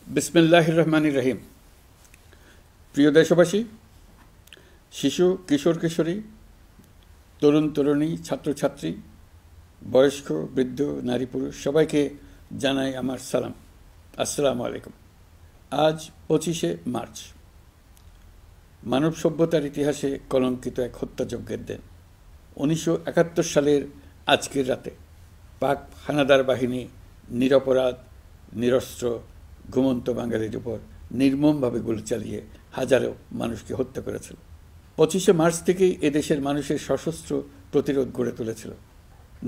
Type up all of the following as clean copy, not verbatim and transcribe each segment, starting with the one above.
বিসমিল্লাহির রহমানির রহিম। প্রিয় দেশবাসী, শিশু, কিশোর কিশোরী, তরুণ তরুণী, ছাত্রছাত্রী, বয়স্ক, বৃদ্ধ, নারী পুরুষ সবাইকে জানাই আমার সালাম। আসসালামু আলাইকুম। আজ 25শে মার্চ, মানব সভ্যতার ইতিহাসে কলঙ্কিত এক হত্যাযজ্ঞের দিন। 1971 সালের আজকের রাতে পাক হানাদার বাহিনী নিরপরাধ, নিরস্ত্র, ঘুমন্ত বাঙালির উপর নির্মমভাবে গুলি চালিয়ে হাজারো মানুষকে হত্যা করেছিল। 25শে মার্চ থেকেই এদেশের মানুষের সশস্ত্র প্রতিরোধ গড়ে তুলেছিল।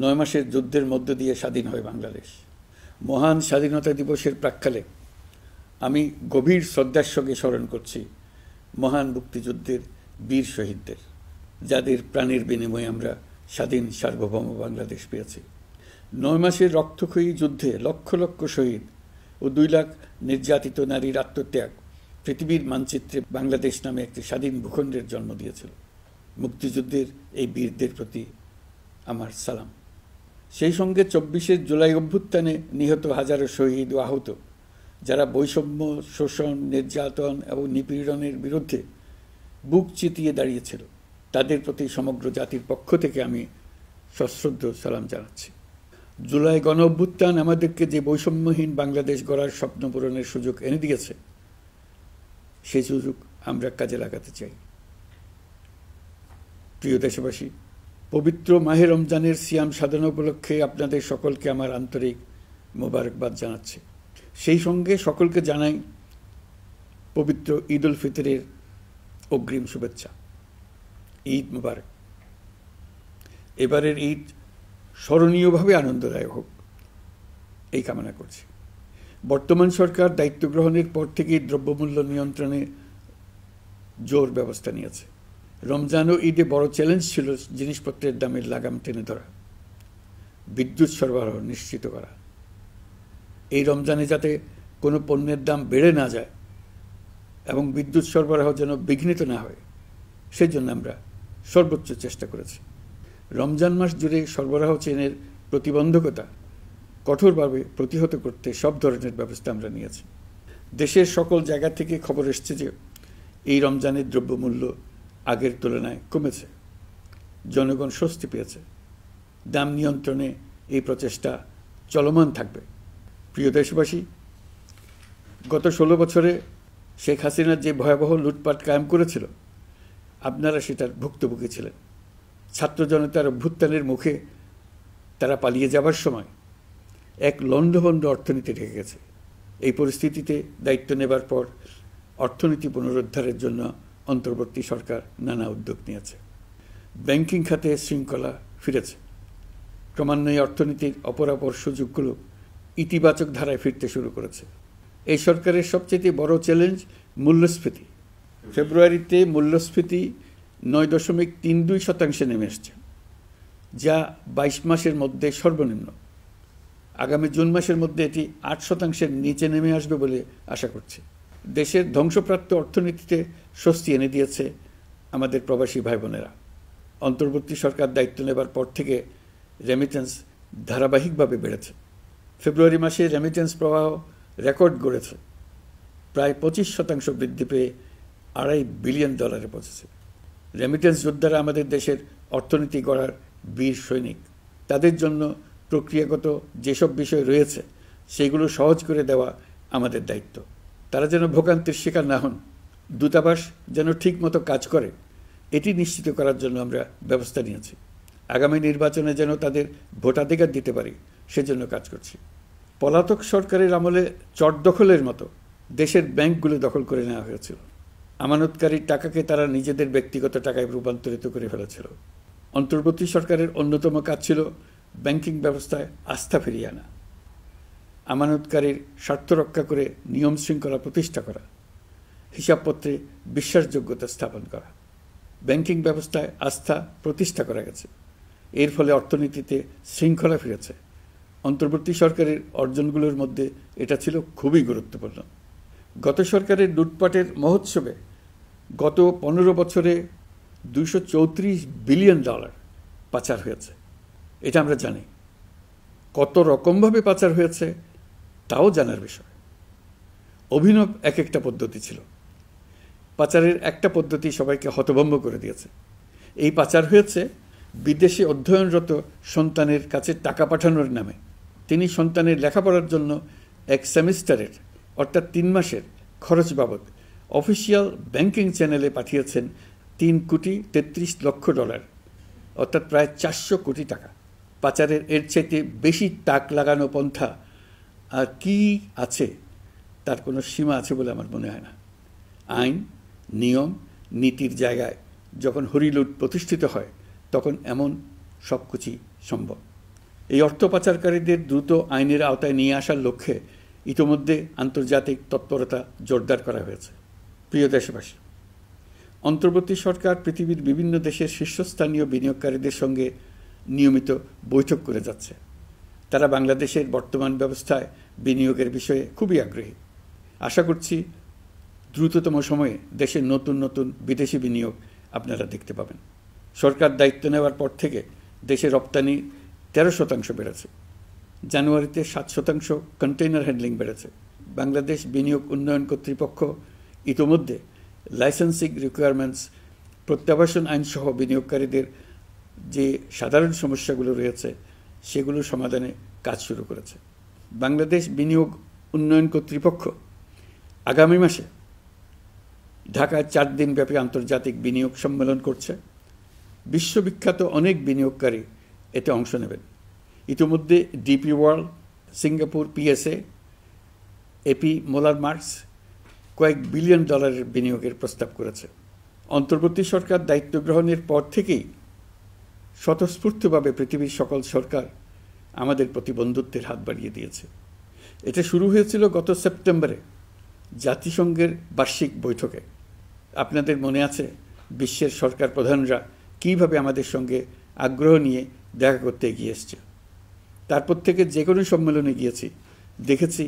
9 মাসের যুদ্ধের মধ্য দিয়ে স্বাধীন হয় বাংলাদেশ। মহান স্বাধীনতা দিবসের প্রাক্কালে আমি গভীর শ্রদ্ধার সঙ্গে স্মরণ করছি মহান মুক্তিযুদ্ধের বীর শহীদদের, যাদের প্রাণের বিনিময়ে আমরা স্বাধীন সার্বভৌম বাংলাদেশ পেয়েছি। 9 মাসের রক্তক্ষয়ী যুদ্ধে লক্ষ লক্ষ শহীদ ও 2 লাখ নির্যাতিত নারীর আত্মত্যাগ পৃথিবীর মানচিত্রে বাংলাদেশ নামে একটি স্বাধীন ভূখণ্ডের জন্ম দিয়েছিল। মুক্তিযুদ্ধের এই বীরদের প্রতি আমার সালাম। সেই সঙ্গে 24শে জুলাই অভ্যুত্থানে নিহত হাজারো শহীদ ও আহত, যারা বৈষম্য, শোষণ, নির্যাতন এবং নিপীড়নের বিরুদ্ধে বুক চিতিয়ে দাঁড়িয়েছিল, তাদের প্রতি সমগ্র জাতির পক্ষ থেকে আমি সশ্রদ্ধ সালাম জানাচ্ছি। জুলাই গণ অভ্যুত্থান আমাদেরকে যে বৈষম্যহীন বাংলাদেশ গড়ার স্বপ্ন পূরণের সুযোগ এনে দিয়েছে, সেই সুযোগ আমরা কাজে লাগাতে চাই। প্রিয় দেশবাসী, পবিত্র মাহে রমজানের সিয়াম সাধনা উপলক্ষে আপনাদের সকলকে আমার আন্তরিক মোবারকবাদ জানাচ্ছি। সেই সঙ্গে সকলকে জানাই পবিত্র ঈদ উল ফিতরের অগ্রিম শুভেচ্ছা। ঈদ মুবারক। এবারের ঈদ স্মরণীয়ভাবে আনন্দদায়ক হোক, এই কামনা করছি। বর্তমান সরকার দায়িত্ব গ্রহণের পর থেকেই দ্রব্যমূল্য নিয়ন্ত্রণে জোর ব্যবস্থা নিয়েছে। রমজান ও ঈদে বড় চ্যালেঞ্জ ছিল জিনিসপত্রের দামের লাগাম টেনে ধরা, বিদ্যুৎ সরবরাহ নিশ্চিত করা। এই রমজানে যাতে কোনো পণ্যের দাম বেড়ে না যায় এবং বিদ্যুৎ সরবরাহ যেন বিঘ্নিত না হয়, সেই জন্য আমরা সর্বোচ্চ চেষ্টা করেছি। রমজান মাস জুড়ে সরবরাহ চেনের প্রতিবন্ধকতা কঠোরভাবে প্রতিহত করতে সব ধরনের ব্যবস্থা আমরা নিয়েছি। দেশের সকল জায়গা থেকে খবর এসছে যে এই রমজানের দ্রব্যমূল্য আগের তুলনায় কমেছে, জনগণ স্বস্তি পেয়েছে। দাম নিয়ন্ত্রণে এই প্রচেষ্টা চলমান থাকবে। প্রিয় দেশবাসী, গত 16 বছরে শেখ হাসিনা যে ভয়াবহ লুটপাট কায়েম করেছিল, আপনারা সেটার ভুক্তভোগী ছিলেন। ছাত্র জনতার অভ্যুত্থানের মুখে তারা পালিয়ে যাবার সময় এক লণ্ডভণ্ড অর্থনীতি রেখে গেছে। এই পরিস্থিতিতে দায়িত্ব নেবার পর অর্থনীতি পুনরুদ্ধারের জন্য অন্তর্বর্তী সরকার নানা উদ্যোগ নিয়েছে। ব্যাংকিং খাতে শৃঙ্খলা ফিরেছে। ক্রমান্বয়ে অর্থনীতির অপরাপর সুযোগগুলো ইতিবাচক ধারায় ফিরতে শুরু করেছে। এই সরকারের সবচেয়ে বড় চ্যালেঞ্জ মূল্যস্ফীতি। ফেব্রুয়ারিতে মূল্যস্ফীতি 9.32% নেমে এসছে, যা 22 মাসের মধ্যে সর্বনিম্ন। আগামী জুন মাসের মধ্যে এটি 8%-এর নিচে নেমে আসবে বলে আশা করছি। দেশের ধ্বংসপ্রাপ্ত অর্থনীতিতে স্বস্তি এনে দিয়েছে আমাদের প্রবাসী ভাই বোনেরা। অন্তর্বর্তী সরকার দায়িত্ব নেবার পর থেকে রেমিটেন্স ধারাবাহিকভাবে বেড়েছে। ফেব্রুয়ারি মাসে রেমিটেন্স প্রবাহ রেকর্ড গড়েছে, প্রায় 25% বৃদ্ধি পেয়ে $2.5 বিলিয়ন পৌঁছেছে। রেমিটেন্স যোদ্ধারা আমাদের দেশের অর্থনীতি গড়ার বীর সৈনিক। তাদের জন্য প্রক্রিয়াগত যেসব বিষয় রয়েছে, সেগুলো সহজ করে দেওয়া আমাদের দায়িত্ব। তারা যেন ভোগান্তির শিকার না হন, দূতাবাস যেন ঠিকমতো কাজ করে, এটি নিশ্চিত করার জন্য আমরা ব্যবস্থা নিয়েছি। আগামী নির্বাচনে যেন তাদের ভোটাধিকার দিতে পারি, সেজন্য কাজ করছি। পলাতক সরকারের আমলে চট দখলের মতো দেশের ব্যাংকগুলো দখল করে নেওয়া হয়েছিল। আমানতকারীর টাকাকে তারা নিজেদের ব্যক্তিগত টাকায় রূপান্তরিত করে ফেলেছিল। অন্তর্বর্তী সরকারের অন্যতম কাজ ছিল ব্যাংকিং ব্যবস্থায় আস্থা ফিরিয়ে আনা, আমানতকারীর স্বার্থ রক্ষা করে নিয়ম শৃঙ্খলা প্রতিষ্ঠা করা, হিসাবপত্রে বিশ্বাসযোগ্যতা স্থাপন করা। ব্যাংকিং ব্যবস্থায় আস্থা প্রতিষ্ঠা করা গেছে। এর ফলে অর্থনীতিতে শৃঙ্খলা ফিরেছে। অন্তর্বর্তী সরকারের অর্জনগুলোর মধ্যে এটা ছিল খুবই গুরুত্বপূর্ণ। গত সরকারের লুটপাটের মহোৎসবে গত 15 বছরে $234 বিলিয়ন পাচার হয়েছে। এটা আমরা জানি। কত রকমভাবে পাচার হয়েছে তাও জানার বিষয়। অভিনব এক একটা পদ্ধতি ছিল। পাচারের একটা পদ্ধতি সবাইকে হতভম্ব করে দিয়েছে। এই পাচার হয়েছে বিদেশে অধ্যয়নরত সন্তানের কাছে টাকা পাঠানোর নামে। তিনি সন্তানের লেখাপড়ার জন্য এক সেমিস্টারের অর্থাৎ 3 মাসের খরচ বাবদ অফিসিয়াল ব্যাংকিং চ্যানেলে পাঠিয়েছেন $3,33,00,000, অর্থাৎ প্রায় 400 কোটি টাকা। পাচারের এর চাইতে বেশি তাক লাগানো পন্থা আর কি আছে, তার কোনো সীমা আছে বলে আমার মনে হয় না। আইন, নিয়ম, নীতির জায়গায় যখন হরিলুট প্রতিষ্ঠিত হয় তখন এমন সব কিছুই সম্ভব। এই অর্থ পাচারকারীদের দ্রুত আইনের আওতায় নিয়ে আসার লক্ষ্যে ইতোমধ্যে আন্তর্জাতিক তৎপরতা জোরদার করা হয়েছে। প্রিয় দেশবাসী, অন্তর্বর্তী সরকার পৃথিবীর বিভিন্ন দেশের শীর্ষস্থানীয় বিনিয়োগকারীদের সঙ্গে নিয়মিত বৈঠক করে যাচ্ছে। তারা বাংলাদেশের বর্তমান ব্যবস্থায় বিনিয়োগের বিষয়ে খুবই আগ্রহী। আশা করছি দ্রুততম সময়ে দেশের নতুন নতুন বিদেশি বিনিয়োগ আপনারা দেখতে পাবেন। সরকার দায়িত্ব নেওয়ার পর থেকে দেশে রপ্তানি 13% বেড়েছে। জানুয়ারিতে 7% কন্টেইনার হ্যান্ডলিং বেড়েছে। বাংলাদেশ বিনিয়োগ উন্নয়ন কর্তৃপক্ষ ইতোমধ্যে লাইসেন্সিং রিকোয়ারমেন্টস, প্রত্যাবাসন আইনসহ বিনিয়োগকারীদের যে সাধারণ সমস্যাগুলো রয়েছে সেগুলো সমাধানে কাজ শুরু করেছে। বাংলাদেশ বিনিয়োগ উন্নয়ন কর্তৃপক্ষ আগামী মাসে ঢাকায় 4 দিনব্যাপী আন্তর্জাতিক বিনিয়োগ সম্মেলন করছে। বিশ্ববিখ্যাত অনেক বিনিয়োগকারী এতে অংশ নেবেন। ইতিমধ্যে DP World, Singapore PSA, AP Moller Maersk কয়েক বিলিয়ন ডলারের বিনিয়োগের প্রস্তাব করেছে। অন্তর্বর্তী সরকার দায়িত্ব গ্রহণের পর থেকেই স্বতঃস্ফূর্তভাবে পৃথিবীর সকল সরকার আমাদের প্রতি বন্ধুত্বের হাত বাড়িয়ে দিয়েছে। এটা শুরু হয়েছিল গত সেপ্টেম্বরে জাতিসংঘের বার্ষিক বৈঠকে। আপনাদের মনে আছে বিশ্বের সরকার প্রধানরা কীভাবে আমাদের সঙ্গে আগ্রহ নিয়ে দেখা করতে এগিয়ে এসছে। তারপর থেকে যে কোনো সম্মেলনে গিয়েছি, দেখেছি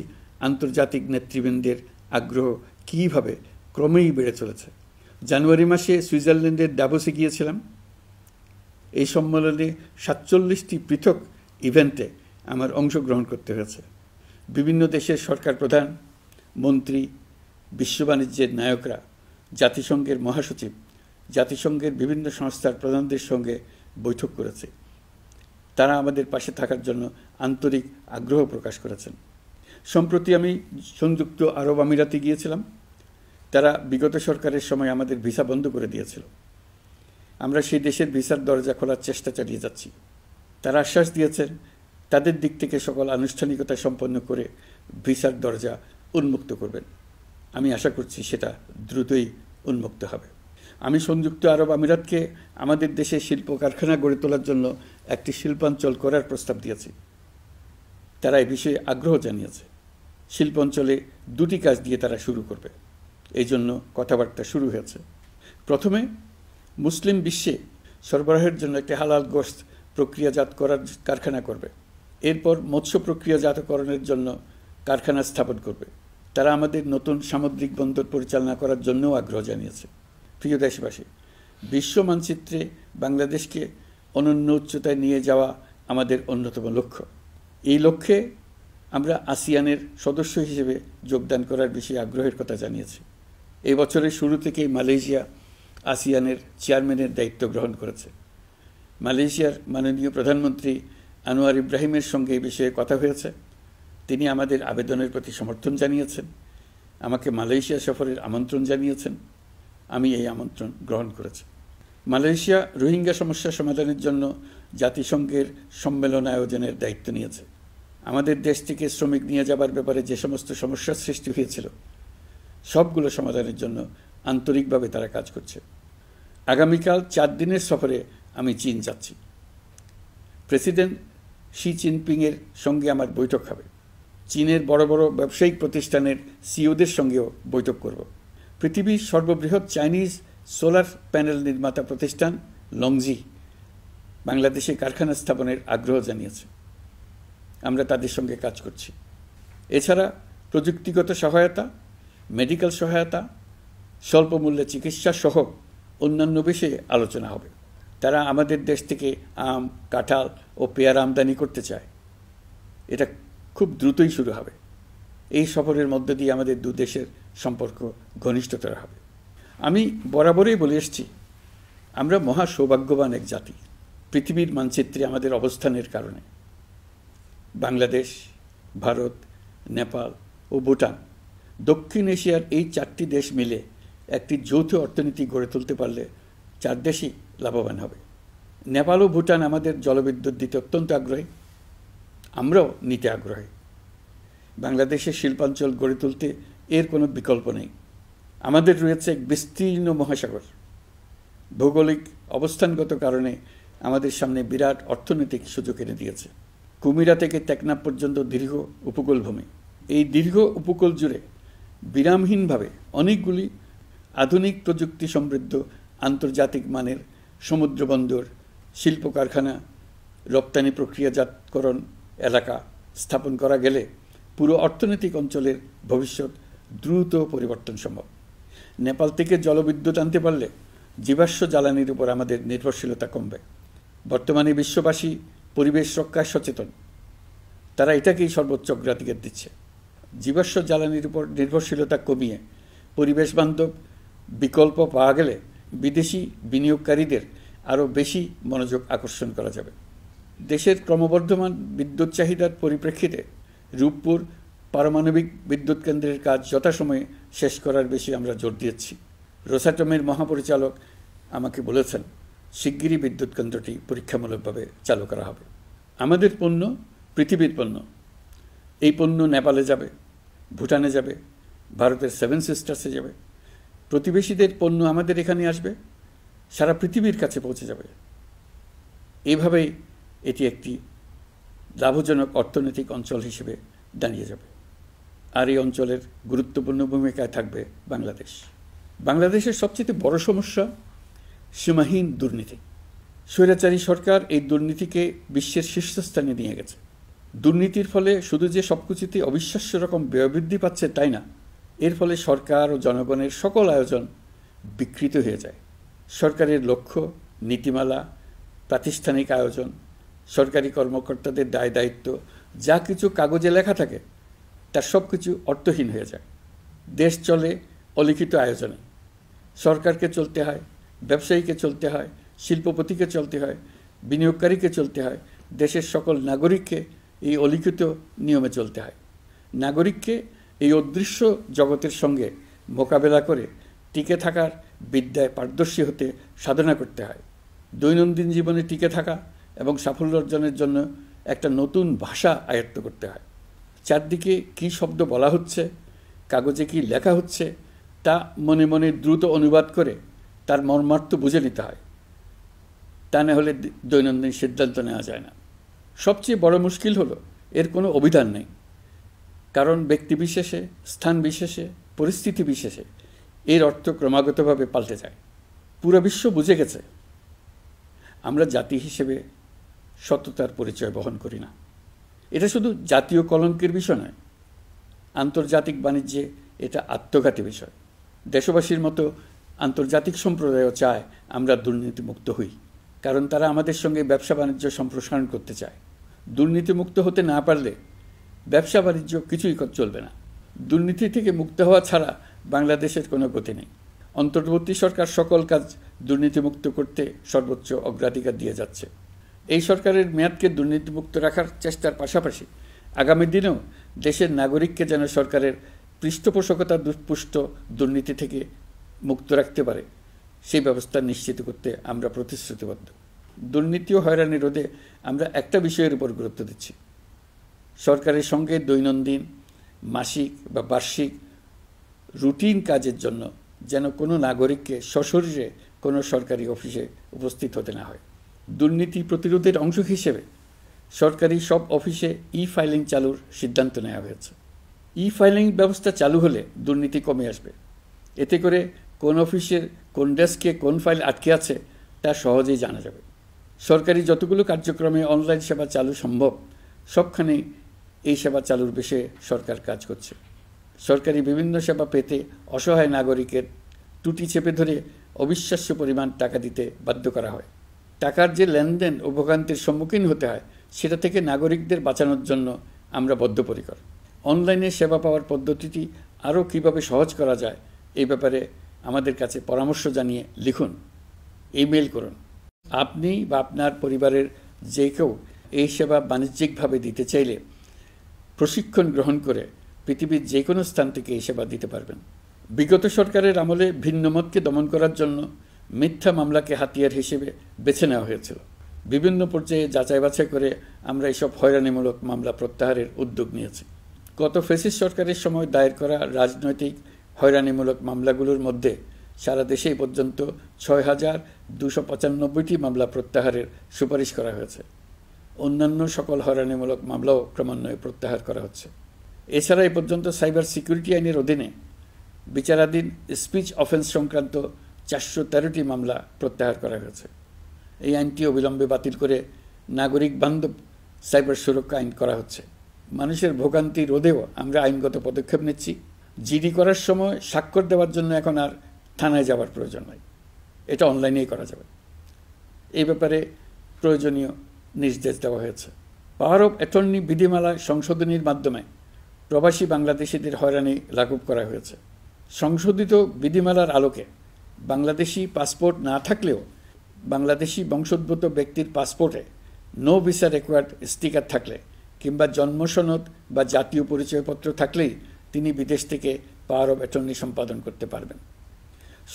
আন্তর্জাতিক নেতৃবৃন্দের আগ্রহ কীভাবে ক্রমেই বেড়ে চলেছে। জানুয়ারি মাসে সুইজারল্যান্ডের ডাভোসে গিয়েছিলাম। এই সম্মেলনে 47টি পৃথক ইভেন্টে আমার অংশগ্রহণ করতে হয়েছে। বিভিন্ন দেশের সরকার প্রধান, মন্ত্রী, বিশ্ব বাণিজ্যের নায়করা, জাতিসংঘের মহাসচিব, জাতিসংঘের বিভিন্ন সংস্থার প্রধানদের সঙ্গে বৈঠক করেছে। তারা আমাদের পাশে থাকার জন্য আন্তরিক আগ্রহ প্রকাশ করেছেন। সম্প্রতি আমি সংযুক্ত আরব আমিরাতে গিয়েছিলাম। তারা বিগত সরকারের সময় আমাদের ভিসা বন্ধ করে দিয়েছিল। আমরা সেই দেশের ভিসার দরজা খোলার চেষ্টা চালিয়ে যাচ্ছি। তারা আশ্বাস দিয়েছেন তাদের দিক থেকে সকল আনুষ্ঠানিকতা সম্পন্ন করে ভিসার দরজা উন্মুক্ত করবেন। আমি আশা করছি সেটা দ্রুতই উন্মুক্ত হবে। আমি সংযুক্ত আরব আমিরাতকে আমাদের দেশে শিল্প কারখানা গড়ে তোলার জন্য একটি শিল্পাঞ্চল করার প্রস্তাব দিয়েছি। তারা এই বিষয়ে আগ্রহ জানিয়েছে। শিল্পাঞ্চলে 2টি কাজ দিয়ে তারা শুরু করবে, এই জন্য কথাবার্তা শুরু হয়েছে। প্রথমে মুসলিম বিশ্বে সরবরাহের জন্য একটি হালাল গোশত প্রক্রিয়াজাত করার কারখানা করবে। এরপর মৎস্য প্রক্রিয়াজাতকরণের জন্য কারখানা স্থাপন করবে। তারা আমাদের নতুন সামুদ্রিক বন্দর পরিচালনা করার জন্যও আগ্রহ জানিয়েছে। প্রিয় দেশবাসী, বিশ্ব মানচিত্রে বাংলাদেশকে অনন্য উচ্চতায় নিয়ে যাওয়া আমাদের অন্যতম লক্ষ্য। এই লক্ষ্যে আমরা আসিয়ানের সদস্য হিসেবে যোগদান করার বিষয়ে আগ্রহের কথা জানিয়েছি। এই বছরের শুরু থেকেই মালয়েশিয়া আসিয়ানের চেয়ারম্যানের দায়িত্ব গ্রহণ করেছে। মালয়েশিয়ার মাননীয় প্রধানমন্ত্রী আনোয়ার ইব্রাহিমের সঙ্গে এই বিষয়ে কথা হয়েছে। তিনি আমাদের আবেদনের প্রতি সমর্থন জানিয়েছেন, আমাকে মালয়েশিয়া সফরের আমন্ত্রণ জানিয়েছেন। আমি এই আমন্ত্রণ গ্রহণ করেছি। মালয়েশিয়া রোহিঙ্গা সমস্যা সমাধানের জন্য জাতিসংঘের সম্মেলন আয়োজনের দায়িত্ব নিয়েছে। আমাদের দেশ থেকে শ্রমিক নিয়ে যাবার ব্যাপারে যে সমস্ত সমস্যার সৃষ্টি হয়েছিল সবগুলো সমাধানের জন্য আন্তরিকভাবে তারা কাজ করছে। আগামীকাল 4 দিনের সফরে আমি চীন যাচ্ছি। প্রেসিডেন্ট শি জিনপিংয়ের সঙ্গে আমার বৈঠক হবে। চীনের বড় বড় ব্যবসায়িক প্রতিষ্ঠানের সিইওদের সঙ্গেও বৈঠক করব। পৃথিবীর সর্ববৃহৎ চাইনিজ সোলার প্যানেল নির্মাতা প্রতিষ্ঠান লংজি বাংলাদেশে কারখানা স্থাপনের আগ্রহ জানিয়েছে। আমরা তাদের সঙ্গে কাজ করছি। এছাড়া প্রযুক্তিগত সহায়তা, মেডিকেল সহায়তা, স্বল্প মূল্যে চিকিৎসা সহ অন্যান্য বিষয়ে আলোচনা হবে। তারা আমাদের দেশ থেকে আম, কাঁঠাল ও পেয়ারা আমদানি করতে চায়। এটা খুব দ্রুতই শুরু হবে। এই সফরের মধ্য দিয়ে আমাদের দু দেশের সম্পর্ক ঘনিষ্ঠতর হবে। আমি বরাবরই বলে এসেছি, আমরা মহা সৌভাগ্যবান এক জাতি। পৃথিবীর মানচিত্রে আমাদের অবস্থানের কারণে বাংলাদেশ, ভারত, নেপাল ও ভুটান, দক্ষিণ এশিয়ার এই 4টি দেশ মিলে একটি যৌথ অর্থনীতি গড়ে তুলতে পারলে 4 দেশই লাভবান হবে। নেপাল ও ভুটান আমাদের জলবিদ্যুৎ দিতে অত্যন্ত আগ্রহী, আমরাও নিতে আগ্রহী। বাংলাদেশের শিল্পাঞ্চল গড়ে তুলতে এর কোনো বিকল্প নেই। আমাদের রয়েছে এক বিস্তীর্ণ মহাসাগর। ভৌগোলিক অবস্থানগত কারণে আমাদের সামনে বিরাট অর্থনৈতিক সুযোগ এনে দিয়েছে। কুমিরা থেকে টেকনাফ পর্যন্ত দীর্ঘ উপকূলভূমি। এই দীর্ঘ উপকূল জুড়ে বিরামহীনভাবে অনেকগুলি আধুনিক প্রযুক্তি সমৃদ্ধ আন্তর্জাতিক মানের সমুদ্র বন্দর, শিল্প কারখানা, রপ্তানি প্রক্রিয়াজাতকরণ এলাকা স্থাপন করা গেলে পুরো অর্থনৈতিক অঞ্চলের ভবিষ্যৎ দ্রুত পরিবর্তন সম্ভব। নেপাল থেকে জলবিদ্যুৎ আনতে পারলে জীবাশ্ম জ্বালানির উপর আমাদের নির্ভরশীলতা কমবে। বর্তমানে বিশ্ববাসী পরিবেশ রক্ষায় সচেতন, তারা এটাকেই সর্বোচ্চ অগ্রাধিকার দিচ্ছে। জীবাশ্ম জ্বালানির উপর নির্ভরশীলতা কমিয়ে পরিবেশ বান্ধব বিকল্প পাওয়া গেলে বিদেশি বিনিয়োগকারীদের আরও বেশি মনোযোগ আকর্ষণ করা যাবে। দেশের ক্রমবর্ধমান বিদ্যুৎ চাহিদার পরিপ্রেক্ষিতে রূপপুর পারমাণবিক বিদ্যুৎ কেন্দ্রের কাজ যথাসময়ে শেষ করার বেশি আমরা জোর দিয়েছি। রোসাটমের মহাপরিচালক আমাকে বলেছেন, শিগগিরই বিদ্যুৎ কেন্দ্রটি পরীক্ষামূলকভাবে চালু করা হবে। আমাদের পণ্য পৃথিবীর পণ্য। এই পণ্য নেপালে যাবে, ভুটানে যাবে, ভারতের 7 সিস্টার্সে যাবে। প্রতিবেশীদের পণ্য আমাদের এখানে আসবে, সারা পৃথিবীর কাছে পৌঁছে যাবে। এইভাবেই এটি একটি লাভজনক অর্থনৈতিক অঞ্চল হিসেবে দাঁড়িয়ে যাবে। আর এই অঞ্চলের গুরুত্বপূর্ণ ভূমিকায় থাকবে বাংলাদেশ। বাংলাদেশের সবচেয়ে বড় সমস্যা সীমাহীন দুর্নীতি। স্বৈরাচারী সরকার এই দুর্নীতিকে বিশ্বের শীর্ষস্থানে নিয়ে গেছে। দুর্নীতির ফলে শুধু যে সবকিছুতে অবিশ্বাস্য রকম ব্যয়বৃদ্ধি পাচ্ছে তাই না, এর ফলে সরকার ও জনগণের সকল আয়োজন বিকৃত হয়ে যায়। সরকারের লক্ষ্য, নীতিমালা, প্রাতিষ্ঠানিক আয়োজন, সরকারি কর্মকর্তাদের দায় দায়িত্ব যা কিছু কাগজে লেখা থাকে তার সব কিছু অর্থহীন হয়ে যায়। দেশ চলে অলিখিত আয়োজনে। সরকারকে চলতে হয়, ব্যবসায়ীকে চলতে হয়, শিল্পপতিকে চলতে হয়, বিনিয়োগকারীকে চলতে হয়, দেশের সকল নাগরিককে এই অলিখিত নিয়মে চলতে হয়। নাগরিককে এই অদৃশ্য জগতের সঙ্গে মোকাবেলা করে টিকে থাকার বিদ্যায় পারদর্শী হতে সাধনা করতে হয়। দৈনন্দিন জীবনে টিকে থাকা এবং সাফল্য অর্জনের জন্য একটা নতুন ভাষা আয়ত্ত করতে হয়। চারদিকে কী শব্দ বলা হচ্ছে, কাগজে কি লেখা হচ্ছে তা মনে মনে দ্রুত অনুবাদ করে তার মর্মার্থ বুঝে নিতে হয়। তা না হলে দৈনন্দিন সিদ্ধান্ত নেওয়া যায় না। সবচেয়ে বড় মুশকিল হলো এর কোনো অভিধান নেই। কারণ ব্যক্তিবিশেষে, স্থান বিশেষে, পরিস্থিতি বিশেষে এর অর্থ ক্রমাগতভাবে পাল্টে যায়। পুরো বিশ্ব বুঝে গেছে আমরা জাতি হিসেবে সততার পরিচয় বহন করি না। এটা শুধু জাতীয় কলঙ্কের বিষয় নয়, আন্তর্জাতিক বাণিজ্যে এটা আত্মঘাতী বিষয়। দেশবাসীর মতো আন্তর্জাতিক সম্প্রদায়ও চায় আমরা দুর্নীতিমুক্ত হই, কারণ তারা আমাদের সঙ্গে ব্যবসা বাণিজ্য সম্প্রসারণ করতে চায়। দুর্নীতিমুক্ত হতে না পারলে ব্যবসা বাণিজ্য কিছুই চলবে না। দুর্নীতি থেকে মুক্ত হওয়া ছাড়া বাংলাদেশের কোনো গতি নেই। অন্তর্বর্তী সরকার সকল কাজ দুর্নীতিমুক্ত করতে সর্বোচ্চ অগ্রাধিকার দিয়ে যাচ্ছে। এই সরকারের মেয়াদকে দুর্নীতিমুক্ত রাখার চেষ্টার পাশাপাশি আগামী দিনেও দেশের নাগরিককে যেন সরকারের পৃষ্ঠপোষকতা দুষ্পুষ্ট দুর্নীতি থেকে মুক্ত রাখতে পারে সেই ব্যবস্থা নিশ্চিত করতে আমরা প্রতিশ্রুতিবদ্ধ। দুর্নীতি ও হয়রানি রোধে আমরা একটা বিষয়ের উপর গুরুত্ব দিচ্ছি। সরকারের সঙ্গে দৈনন্দিন, মাসিক বা বার্ষিক রুটিন কাজের জন্য যেন কোনো নাগরিককে সশরীরে কোনো সরকারি অফিসে উপস্থিত হতে না হয়। দুর্নীতি প্রতিরোধের অংশ হিসেবে সরকারি সব অফিসে ফাইলিং চালুর সিদ্ধান্ত নেওয়া হয়েছে। ফাইলিং ব্যবস্থা চালু হলে দুর্নীতি কমে আসবে। এতে করে কোন অফিসের কোন ডেস্কে কোন ফাইল আটকে আছে তা সহজেই জানা যাবে। সরকারি যতগুলো কার্যক্রমে অনলাইন সেবা চালু সম্ভব সবখানেই এই সেবা চালুর বিষয়ে সরকার কাজ করছে। সরকারি বিভিন্ন সেবা পেতে অসহায় নাগরিকের টুটি চেপে ধরে অবিশ্বাস্য পরিমাণ টাকা দিতে বাধ্য করা হয়। টাকার যে লেনদেন ও ভোগান্তির সম্মুখীন হতে হয় সেটা থেকে নাগরিকদের বাঁচানোর জন্য আমরা বদ্ধপরিকর। অনলাইনে সেবা পাওয়ার পদ্ধতিটি আরও কীভাবে সহজ করা যায় এই ব্যাপারে আমাদের কাছে পরামর্শ জানিয়ে লিখুন, ইমেল করুন। আপনি বা আপনার পরিবারের যে কেউ এই সেবা বাণিজ্যিকভাবে দিতে চাইলে প্রশিক্ষণ গ্রহণ করে পৃথিবীর যে কোনো স্থান থেকে এই সেবা দিতে পারবেন। বিগত সরকারের আমলে ভিন্নমতকে দমন করার জন্য মিথ্যা মামলাকে হাতিয়ার হিসেবে বেছে নেওয়া হয়েছিল। বিভিন্ন পর্যায়ে যাচাই বাছাই করে আমরা এইসব হয়রানিমূলক মামলা প্রত্যাহারের উদ্যোগ নিয়েছি। গত ফ্যাসিস্ট সরকারের সময় দায়ের করা রাজনৈতিক হয়রানিমূলক মামলাগুলোর মধ্যে সারা দেশে পর্যন্ত ৬,২৯৫টি মামলা প্রত্যাহারের সুপারিশ করা হয়েছে। অন্যান্য সকল হয়রানিমূলক মামলাও ক্রমান্বয়ে প্রত্যাহার করা হচ্ছে। এছাড়া এ পর্যন্ত সাইবার সিকিউরিটি আইনের অধীনে বিচারাধীন স্পিচ অফেন্স সংক্রান্ত ৪১৩টি মামলা প্রত্যাহার করা হয়েছে। এই আইনটি অবিলম্বে বাতিল করে নাগরিক বান্ধব সাইবার সুরক্ষা আইন করা হচ্ছে। মানুষের ভোগান্তি রোধেও আমরা আইনগত পদক্ষেপ নিচ্ছি। জিডি করার সময় স্বাক্ষর দেওয়ার জন্য এখন আর থানায় যাওয়ার প্রয়োজন নয়, এটা অনলাইনেই করা যাবে। এই ব্যাপারে প্রয়োজনীয় নির্দেশ দেওয়া হয়েছে। পাওয়ার অফ অ্যাটর্নি বিধিমালা সংশোধনীর মাধ্যমে প্রবাসী বাংলাদেশিদের হয়রানি লাঘব করা হয়েছে। সংশোধিত বিধিমালার আলোকে বাংলাদেশি পাসপোর্ট না থাকলেও বাংলাদেশি বংশোদ্ভূত ব্যক্তির পাসপোর্টে নো ভিসা রিকোয়ার্ড স্টিকার থাকলে কিংবা জন্মসনদ বা জাতীয় পরিচয়পত্র থাকলেই তিনি বিদেশ থেকে পাওয়ার অফ অ্যাটর্নি সম্পাদন করতে পারবেন।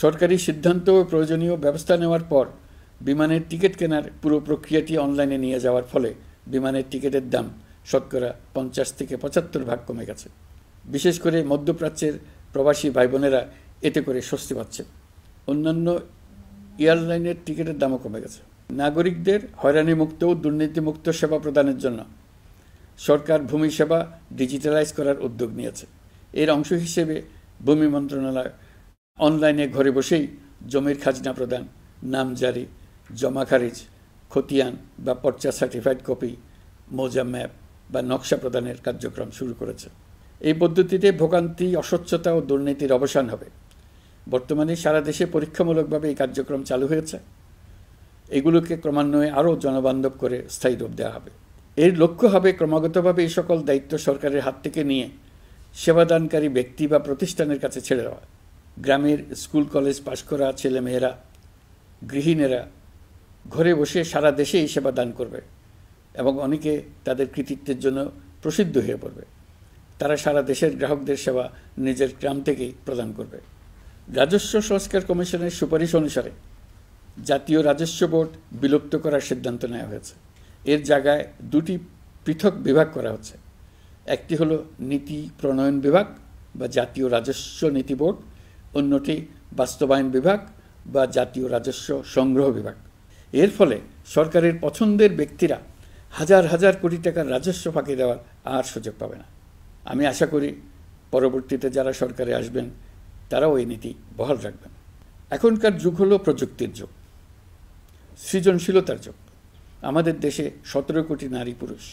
সরকারি সিদ্ধান্ত ও প্রয়োজনীয় ব্যবস্থা নেওয়ার পর বিমানের টিকিট কেনার পুরো প্রক্রিয়াটি অনলাইনে নিয়ে যাওয়ার ফলে বিমানের টিকিটের দাম শতকরা ৫০ থেকে ৭৫% কমে গেছে। বিশেষ করে মধ্যপ্রাচ্যের প্রবাসী ভাই বোনেরা এতে করে স্বস্তি পাচ্ছেন। অন্যান্য এয়ারলাইনের টিকিটের দামও কমে গেছে। নাগরিকদের হয়রানিমুক্ত ও দুর্নীতিমুক্ত সেবা প্রদানের জন্য সরকার ভূমি সেবা ডিজিটালাইজ করার উদ্যোগ নিয়েছে। এর অংশ হিসেবে ভূমি মন্ত্রণালয় অনলাইনে ঘরে বসেই জমির খাজনা প্রদান, নামজারি, জমা খারিজ, খতিয়ান বা পর্চা সার্টিফাইড কপি, মৌজা ম্যাপ বা নকশা প্রদানের কার্যক্রম শুরু করেছে। এই পদ্ধতিতে ভোগান্তি, অস্বচ্ছতা ও দুর্নীতির অবসান হবে। বর্তমানে সারা দেশে পরীক্ষামূলকভাবে এই কার্যক্রম চালু হয়েছে। এগুলোকে ক্রমান্বয়ে আরও জনবান্ধব করে স্থায়ী রূপ দেওয়া হবে। এর লক্ষ্য হবে ক্রমাগতভাবে এই সকল দায়িত্ব সরকারের হাত থেকে নিয়ে সেবাদানকারী ব্যক্তি বা প্রতিষ্ঠানের কাছে ছেড়ে দেওয়া। গ্রামের স্কুল কলেজ পাশ করা ছেলেমেয়েরা, গৃহিণীরা ঘরে বসে সারা দেশে এই সেবা দান করবে এবং অনেকে তাদের কৃতিত্বের জন্য প্রসিদ্ধ হয়ে পড়বে। তারা সারা দেশের গ্রাহকদের সেবা নিজের গ্রাম থেকেই প্রদান করবে। রাজস্ব সংস্কার কমিশনের সুপারিশ অনুসারে জাতীয় রাজস্ব বোর্ড বিলুপ্ত করার সিদ্ধান্ত নেওয়া হয়েছে। এর জায়গায় দুটি পৃথক বিভাগ করা হচ্ছে। একটি হলো নীতি প্রণয়ন বিভাগ বা জাতীয় রাজস্ব নীতি বোর্ড, অন্যটি বাস্তবায়ন বিভাগ বা জাতীয় রাজস্ব সংগ্রহ বিভাগ। এর ফলে সরকারের পছন্দের ব্যক্তিরা হাজার হাজার কোটি টাকার রাজস্ব ফাঁকি দেওয়ার আর সুযোগ পাবে না। আমি আশা করি পরবর্তীতে যারা সরকারে আসবেন তারাও এই নীতি বহাল রাখবেন। এখনকার যুগ হলো প্রযুক্তির যুগ, সৃজনশীলতার যুগ। আমাদের দেশে ১৭ কোটি নারী পুরুষ,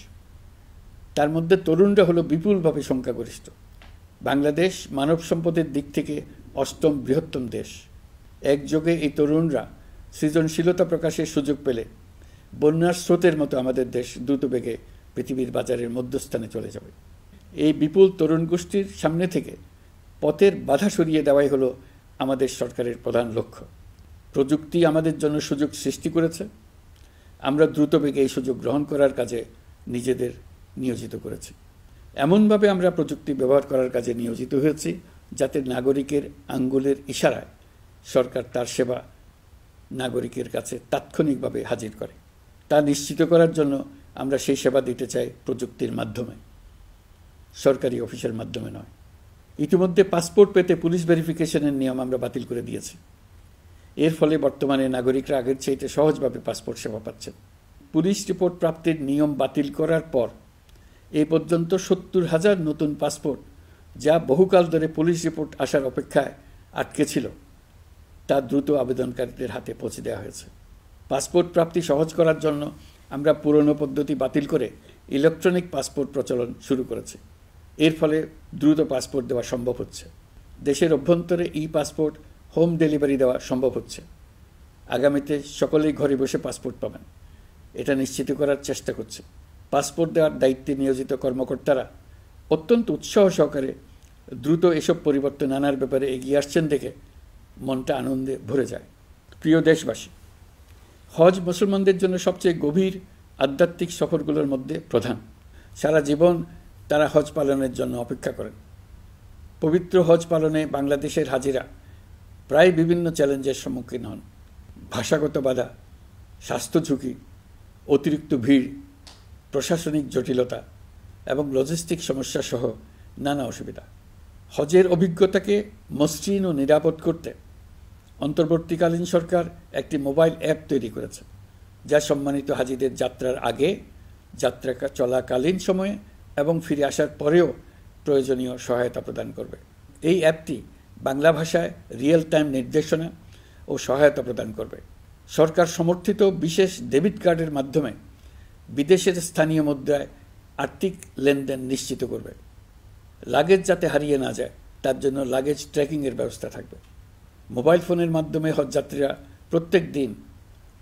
তার মধ্যে তরুণরা হলো বিপুলভাবে সংখ্যাগরিষ্ঠ। বাংলাদেশ মানব সম্পদের দিক থেকে ৮ম বৃহত্তম দেশ। একযোগে এই তরুণরা সৃজনশীলতা প্রকাশের সুযোগ পেলে বন্যার স্রোতের মতো আমাদের দেশ দ্রুত বেগে পৃথিবীর বাজারের মধ্যস্থানে চলে যাবে। এই বিপুল তরুণ গোষ্ঠীর সামনে থেকে পথের বাধা সরিয়ে দেওয়াই হলো আমাদের সরকারের প্রধান লক্ষ্য। প্রযুক্তি আমাদের জন্য সুযোগ সৃষ্টি করেছে, আমরা দ্রুত বেগে এই সুযোগ গ্রহণ করার কাজে নিজেদের নিয়োজিত করেছি। এমনভাবে আমরা প্রযুক্তি ব্যবহার করার কাজে নিয়োজিত হয়েছি যাতে নাগরিকের আঙ্গুলের ইশারায় সরকার তার সেবা নাগরিকের কাছে তাৎক্ষণিকভাবে হাজির করে। তা নিশ্চিত করার জন্য আমরা সেই সেবা দিতে চাই প্রযুক্তির মাধ্যমে, সরকারি অফিসের মাধ্যমে নয়। ইতিমধ্যে পাসপোর্ট পেতে পুলিশ ভেরিফিকেশনের নিয়ম আমরা বাতিল করে দিয়েছি। এর ফলে বর্তমানে নাগরিকরা আগের চাইতে সহজভাবে পাসপোর্ট সেবা পাচ্ছেন। পুলিশ রিপোর্ট প্রাপ্তির নিয়ম বাতিল করার পর এই পর্যন্ত ৭০,০০০ নতুন পাসপোর্ট, যা বহুকাল ধরে পুলিশ রিপোর্ট আসার অপেক্ষায় আটকে ছিল, তা দ্রুত আবেদনকারীদের হাতে পৌঁছে দেওয়া হয়েছে। পাসপোর্ট প্রাপ্তি সহজ করার জন্য আমরা পুরনো পদ্ধতি বাতিল করে ইলেকট্রনিক পাসপোর্ট প্রচলন শুরু করেছি। এর ফলে দ্রুত পাসপোর্ট দেওয়া সম্ভব হচ্ছে। দেশের অভ্যন্তরে ই পাসপোর্ট হোম ডেলিভারি দেওয়া সম্ভব হচ্ছে। আগামীতে সকলেই ঘরে বসে পাসপোর্ট পাবেন, এটা নিশ্চিত করার চেষ্টা করছে। পাসপোর্ট দেওয়ার দায়িত্বে নিয়োজিত কর্মকর্তারা অত্যন্ত উৎসাহ সহকারে দ্রুত এসব পরিবর্তন আনার ব্যাপারে এগিয়ে আসছেন দেখে মনটা আনন্দে ভরে যায়। প্রিয় দেশবাসী, হজ মুসলমানদের জন্য সবচেয়ে গভীর আধ্যাত্মিক সফরগুলোর মধ্যে প্রধান। সারা জীবন তারা হজ পালনের জন্য অপেক্ষা করেন। পবিত্র হজ পালনে বাংলাদেশের হাজিরা প্রায় বিভিন্ন চ্যালেঞ্জের সম্মুখীন হন। ভাষাগত বাধা, স্বাস্থ্য ঝুঁকি, অতিরিক্ত ভিড়, প্রশাসনিক জটিলতা এবং লজিস্টিক সমস্যা সহ নানা অসুবিধা। হজের অভিজ্ঞতাকে মসৃণ ও নিরাপদ করতে অন্তর্বর্তীকালীন সরকার একটি মোবাইল অ্যাপ তৈরি করেছে, যা সম্মানিত হাজিদের যাত্রার আগে, যাত্রা চলাকালীন সময়ে এবং ফিরে আসার পরেও প্রয়োজনীয় সহায়তা প্রদান করবে। এই অ্যাপটি বাংলা ভাষায় রিয়েল টাইম নির্দেশনা ও সহায়তা প্রদান করবে। সরকার সমর্থিত বিশেষ ডেবিট কার্ডের মাধ্যমে বিদেশের স্থানীয় মুদ্রায় আর্থিক লেনদেন নিশ্চিত করবে। লাগেজ যাতে হারিয়ে না যায় তার জন্য লাগেজ ট্র্যাকিংয়ের ব্যবস্থা থাকবে। মোবাইল ফোনের মাধ্যমে হজযাত্রীরা প্রত্যেক দিন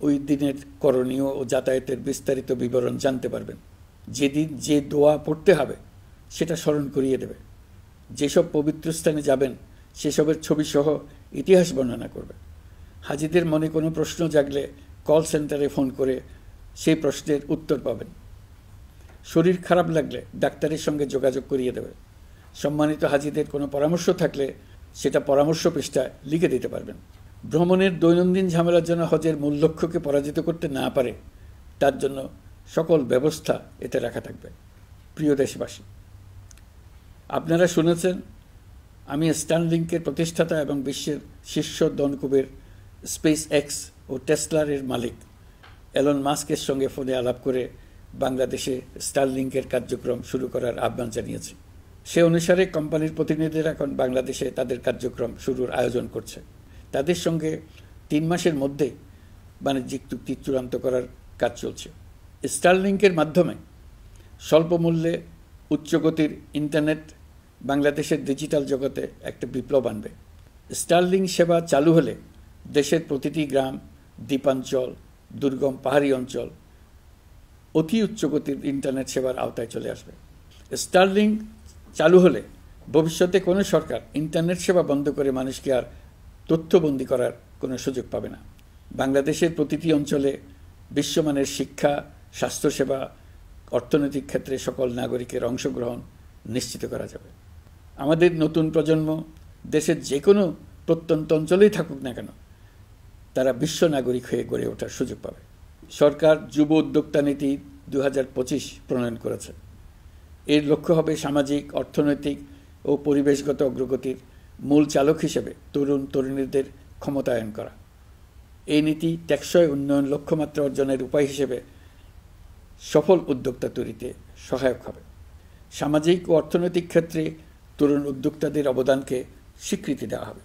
ওই দিনের করণীয় ও যাতায়াতের বিস্তারিত বিবরণ জানতে পারবেন। যেদিন যে দোয়া পড়তে হবে সেটা স্মরণ করিয়ে দেবে। যেসব পবিত্র স্থানে যাবেন সেসবের ছবি সহ ইতিহাস বর্ণনা করবে। হাজিদের মনে কোনো প্রশ্ন জাগলে কল সেন্টারে ফোন করে সেই প্রশ্নের উত্তর পাবেন। শরীর খারাপ লাগলে ডাক্তারের সঙ্গে যোগাযোগ করিয়ে দেবে। সম্মানিত হাজিদের কোনো পরামর্শ থাকলে সেটা পরামর্শ পৃষ্ঠায় লিখে দিতে পারবেন। ভ্রমণের দৈনন্দিন ঝামেলার জন্য হজের মূল লক্ষ্যকে পরাজিত করতে না পারে তার জন্য সকল ব্যবস্থা এতে রাখা থাকবে। প্রিয় দেশবাসী, আপনারা শুনেছেন আমি স্টারলিংকের প্রতিষ্ঠাতা এবং বিশ্বের শীর্ষ ধনকুবের স্পেস এক্স ও টেসলার মালিক এলন মাস্কের সঙ্গে ফোনে আলাপ করে বাংলাদেশে স্টারলিংকের কার্যক্রম শুরু করার আহ্বান জানিয়েছি। সে অনুসারে কোম্পানির প্রতিনিধিরা এখন বাংলাদেশে তাদের কার্যক্রম শুরুর আয়োজন করছে। তাদের সঙ্গে 3 মাসের মধ্যে বাণিজ্যিক চুক্তি চূড়ান্ত করার কাজ চলছে। স্টারলিংকের মাধ্যমে স্বল্প মূল্যে উচ্চগতির ইন্টারনেট বাংলাদেশের ডিজিটাল জগতে একটা বিপ্লব আনবে। স্টারলিং সেবা চালু হলে দেশের প্রতিটি গ্রাম, দ্বীপাঞ্চল, দুর্গম পাহাড়ি অঞ্চল অতি উচ্চগতির ইন্টারনেট সেবার আওতায় চলে আসবে। স্টারলিং চালু হলে ভবিষ্যতে কোনো সরকার ইন্টারনেট সেবা বন্ধ করে মানুষকে আর তথ্যবন্দী করার কোনো সুযোগ পাবে না। বাংলাদেশের প্রতিটি অঞ্চলে বিশ্বমানের শিক্ষা, স্বাস্থ্যসেবা, অর্থনৈতিক ক্ষেত্রে সকল নাগরিকের অংশগ্রহণ নিশ্চিত করা যাবে। আমাদের নতুন প্রজন্ম দেশের যে কোনো প্রত্যন্ত অঞ্চলেই থাকুক না কেন তারা বিশ্ব নাগরিক হয়ে গড়ে ওঠার সুযোগ পাবে। সরকার যুব উদ্যোক্তা নীতি 2025 প্রণয়ন করেছে। এর লক্ষ্য হবে সামাজিক, অর্থনৈতিক ও পরিবেশগত অগ্রগতির মূল চালক হিসেবে তরুণ তরুণীদের ক্ষমতায়ন করা। এই নীতি টেকসই উন্নয়ন লক্ষ্যমাত্রা অর্জনের উপায় হিসেবে সফল উদ্যোক্তা তৈরিতে সহায়ক হবে। সামাজিক ও অর্থনৈতিক ক্ষেত্রে তরুণ উদ্যোক্তাদের অবদানকে স্বীকৃতি দেওয়া হবে।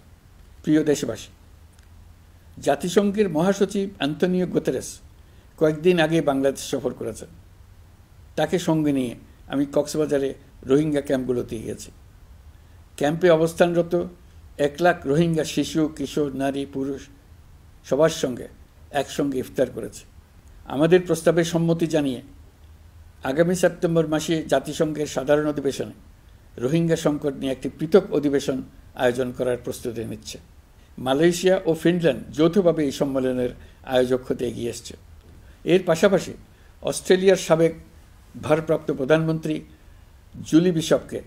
প্রিয় দেশবাসী, জাতিসংঘের মহাসচিব অ্যান্তনিও গুতেরেস কয়েকদিন আগে বাংলাদেশ সফর করেছেন। তাকে সঙ্গে নিয়ে আমি কক্সবাজারে রোহিঙ্গা ক্যাম্পগুলোতে গিয়েছি। ক্যাম্পে অবস্থানরত 1 লাখ রোহিঙ্গা শিশু, কিশোর, নারী, পুরুষ সবার সঙ্গে একসঙ্গে ইফতার করেছে। আমাদের প্রস্তাবে সম্মতি জানিয়ে আগামী সেপ্টেম্বর মাসে জাতিসংঘের সাধারণ অধিবেশনে রোহিঙ্গা সংকট নিয়ে একটি পৃথক অধিবেশন আয়োজন করার প্রস্তুতি নিচ্ছে। মালয়েশিয়া ও ফিনল্যান্ড যৌথভাবে এই সম্মেলনের আয়োজক হতে এগিয়ে এসছে। এর পাশাপাশি অস্ট্রেলিয়ার সাবেক ভারপ্রাপ্ত প্রধানমন্ত্রী জুলি বিশপকে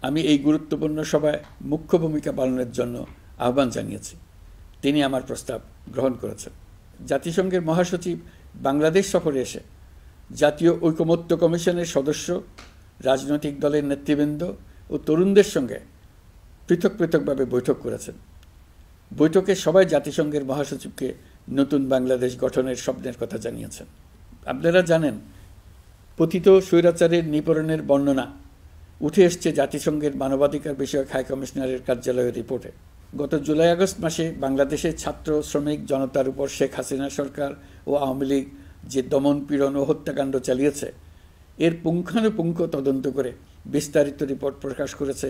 আমি এই গুরুত্বপূর্ণ সভায় মুখ্য ভূমিকা পালনের জন্য আহ্বান জানিয়েছি। তিনি আমার প্রস্তাব গ্রহণ করেছেন। জাতিসংঘের মহাসচিব বাংলাদেশ সফরে এসে জাতীয় ঐকমত্য কমিশনের সদস্য, রাজনৈতিক দলের নেতৃবৃন্দ ও তরুণদের সঙ্গে পৃথকভাবে বৈঠক করেছেন। বৈঠকে সবাই জাতিসংঘের মহাসচিবকে নতুন বাংলাদেশ গঠনের স্বপ্নের কথা জানিয়েছেন। আপনারা জানেন, পতিত স্বৈরাচারের নিপীড়নের বর্ণনা উঠে এসছে জাতিসংঘের মানবাধিকার বিষয়ক হাই কমিশনারের কার্যালয়ের রিপোর্টে। গত জুলাই-আগস্ট মাসে বাংলাদেশের ছাত্র, শ্রমিক জনতার উপর শেখ হাসিনা সরকার ও আওয়ামী লীগ যে দমন, পীড়ন ও হত্যাকাণ্ড চালিয়েছে এর পুঙ্খানুপুঙ্খ তদন্ত করে বিস্তারিত রিপোর্ট প্রকাশ করেছে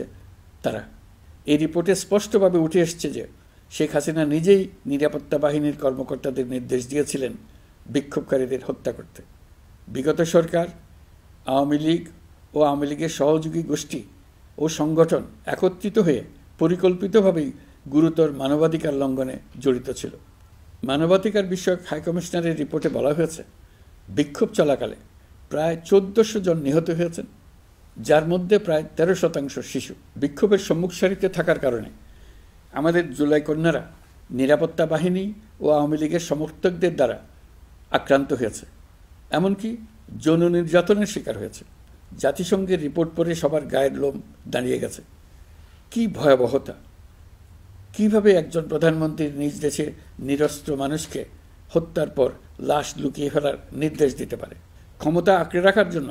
তারা। এই রিপোর্টে স্পষ্টভাবে উঠে এসছে যে শেখ হাসিনা নিজেই নিরাপত্তা বাহিনীর কর্মকর্তাদের নির্দেশ দিয়েছিলেন বিক্ষোভকারীদের হত্যা করতে। বিগত সরকার, আওয়ামী লীগ ও আওয়ামী লীগের সহযোগী গোষ্ঠী ও সংগঠন একত্রিত হয়ে পরিকল্পিতভাবেই গুরুতর মানবাধিকার লঙ্ঘনে জড়িত ছিল। মানবাধিকার বিষয়ক হাইকমিশনারের রিপোর্টে বলা হয়েছে, বিক্ষোভ চলাকালে প্রায় ১৪০০ জন নিহত হয়েছেন, যার মধ্যে প্রায় ১৩% শিশু। বিক্ষোভের সম্মুখ সারিতে থাকার কারণে আমাদের জুলাই কন্যারা নিরাপত্তা বাহিনী ও আওয়ামী লীগের সমর্থকদের দ্বারা আক্রান্ত হয়েছে, এমনকি যৌন নির্যাতনের শিকার হয়েছে। জাতিসংঘের রিপোর্ট পড়ে সবার গায়ের লোম দাঁড়িয়ে গেছে। কি ভয়াবহতা! কিভাবে একজন প্রধানমন্ত্রী নিজ দেশে নিরস্ত্র মানুষকে হত্যার পর লাশ লুকিয়ে ফেলার নির্দেশ দিতে পারে? ক্ষমতা আঁকড়ে রাখার জন্য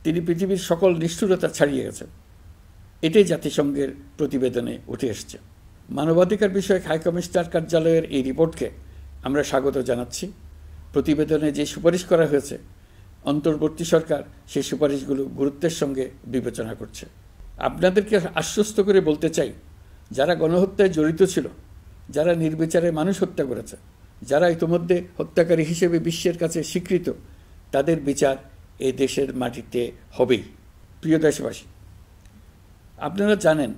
তিনি পৃথিবীর সকল নিষ্ঠুরতা ছাড়িয়ে গেছেন। এটাই জাতিসংঘের প্রতিবেদনে উঠে এসছে। মানবাধিকার বিষয়ক হাইকমিশনার কার্যালয়ের এই রিপোর্টকে আমরা স্বাগত জানাচ্ছি। প্রতিবেদনে যে সুপারিশ করা হয়েছে, অন্তর্বর্তী সরকার সেই সুপারিশগুলো গুরুত্বের সঙ্গে বিবেচনা করছে। আপনাদেরকে আশ্বস্ত করে বলতে চাই, যারা গণহত্যায় জড়িত ছিল, যারা নির্বিচারে মানুষ হত্যা করেছে, যারা ইতোমধ্যে হত্যাকারী হিসেবে বিশ্বের কাছে স্বীকৃত, তাদের বিচার এই দেশের মাটিতে হবেই। প্রিয় দেশবাসী, আপনারা জানেন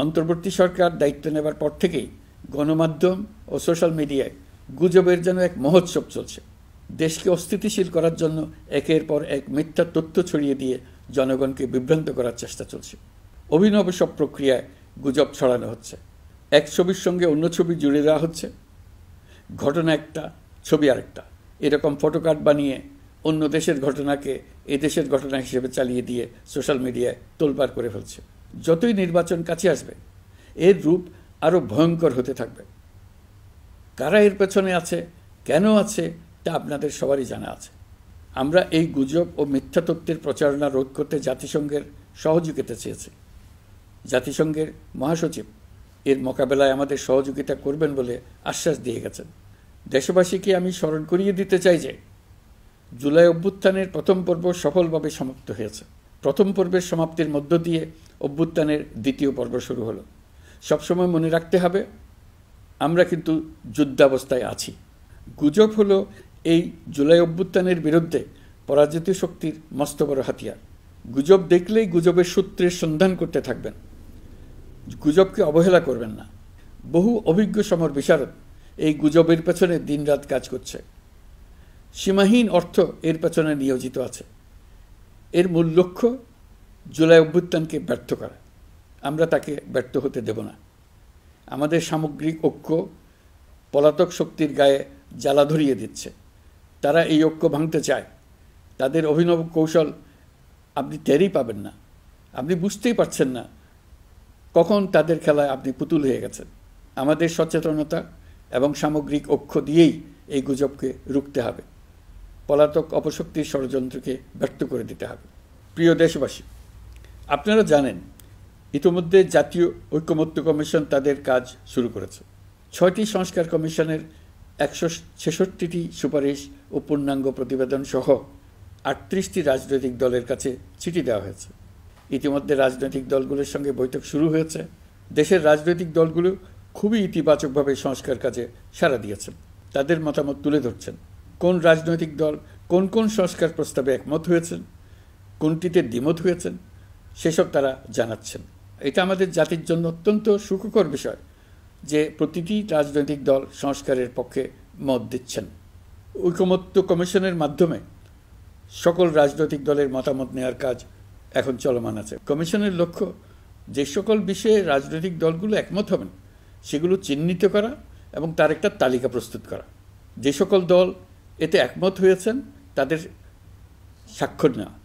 অন্তর্বর্তী সরকার দায়িত্ব নেবার পর থেকেই গণমাধ্যম ও সোশ্যাল মিডিয়ায় গুজবের যেন এক মহোৎসব চলছে। দেশকে অস্থিতিশীল করার জন্য একের পর এক মিথ্যা তথ্য ছড়িয়ে দিয়ে জনগণকে বিভ্রান্ত করার চেষ্টা চলছে। অভিনব সব প্রক্রিয়ায় গুজব ছড়ানো হচ্ছে। এক ছবির সঙ্গে অন্য ছবি জুড়ে দেওয়া হচ্ছে, ঘটনা একটা, ছবি আরেকটা। এরকম ফটোকার্ড বানিয়ে অন্য দেশের ঘটনাকে এ দেশের ঘটনা হিসেবে চালিয়ে দিয়ে সোশ্যাল মিডিয়ায় তোলপাড় করে ফেলছে। যতই নির্বাচন কাছে আসবে, এর রূপ আরও ভয়ঙ্কর হতে থাকবে। কারা এর পেছনে আছে, কেন আছে, তা আপনাদের সবারই জানা আছে। আমরা এই গুজব ও মিথ্যা তথ্যের প্রচারণা রোধ করতে জাতিসংঘের সহযোগিতা চেয়েছি। জাতিসংঘের মহাসচিব এর মোকাবেলায় আমাদের সহযোগিতা করবেন বলে আশ্বাস দিয়ে গেছেন। দেশবাসীকে আমি স্মরণ করিয়ে দিতে চাই যে জুলাই অভ্যুত্থানের প্রথম পর্ব সফলভাবে সমাপ্ত হয়েছে। প্রথম পর্বের সমাপ্তির মধ্য দিয়ে অভ্যুত্থানের দ্বিতীয় পর্ব শুরু হলো। সবসময় মনে রাখতে হবে, আমরা কিন্তু যুদ্ধাবস্থায় আছি। গুজব হলো এই জুলাই অভ্যুত্থানের বিরুদ্ধে পরাজিত শক্তির মস্ত বড় হাতিয়ার। গুজব দেখলেই গুজবের সূত্রের সন্ধান করতে থাকবেন, গুজবকে অবহেলা করবেন না। বহু অভিজ্ঞ সমর বিশারদ এই গুজবের পেছনে দিনরাত কাজ করছে। সীমাহীন অর্থ এর পেছনে নিয়োজিত আছে। এর মূল লক্ষ্য জুলাই অভ্যুত্থানকে ব্যর্থ করা। আমরা তাকে ব্যর্থ হতে দেব না। আমাদের সামগ্রিক ঐক্য পলাতক শক্তির গায়ে জ্বালা ধরিয়ে দিচ্ছে। তারা এই ঐক্য ভাঙতে চায়। তাদের অভিনব কৌশল আপনি টেরই পাবেন না, আপনি বুঝতেই পারছেন না কখন তাদের খেলায় আপনি পুতুল হয়ে গেছেন। আমাদের সচেতনতা এবং সামগ্রিক ঐক্য দিয়েই এই গুজবকে রুখতে হবে, পলাতক অপশক্তির ষড়যন্ত্রকে ব্যর্থ করে দিতে হবে। প্রিয় দেশবাসী, আপনারা জানেন ইতিমধ্যে জাতীয় ঐকমত্য কমিশন তাদের কাজ শুরু করেছে। 6টি সংস্কার কমিশনের 166টি সুপারিশ ও পূর্ণাঙ্গ প্রতিবেদন সহ 38টি রাজনৈতিক দলের কাছে চিঠি দেওয়া হয়েছে। ইতিমধ্যে রাজনৈতিক দলগুলোর সঙ্গে বৈঠক শুরু হয়েছে। দেশের রাজনৈতিক দলগুলো খুবই ইতিবাচকভাবে সংস্কার কাজে সাড়া দিয়েছেন, তাদের মতামত তুলে ধরছেন। কোন রাজনৈতিক দল কোন কোন সংস্কার প্রস্তাবে একমত হয়েছেন, কোনটিতে দ্বিমত হয়েছেন, সেসব তারা জানাচ্ছেন। এটা আমাদের জাতির জন্য অত্যন্ত সুখকর বিষয় যে প্রতিটি রাজনৈতিক দল সংস্কারের পক্ষে মত দিচ্ছেন। ঐকমত্য কমিশনের মাধ্যমে সকল রাজনৈতিক দলের মতামত নেওয়ার কাজ এখন চলমান আছে। কমিশনের লক্ষ্য যে সকল বিষয়ে রাজনৈতিক দলগুলো একমত হবেন সেগুলো চিহ্নিত করা এবং তার একটা তালিকা প্রস্তুত করা। যে সকল দল এতে একমত হয়েছেন তাদের স্বাক্ষর নেওয়া।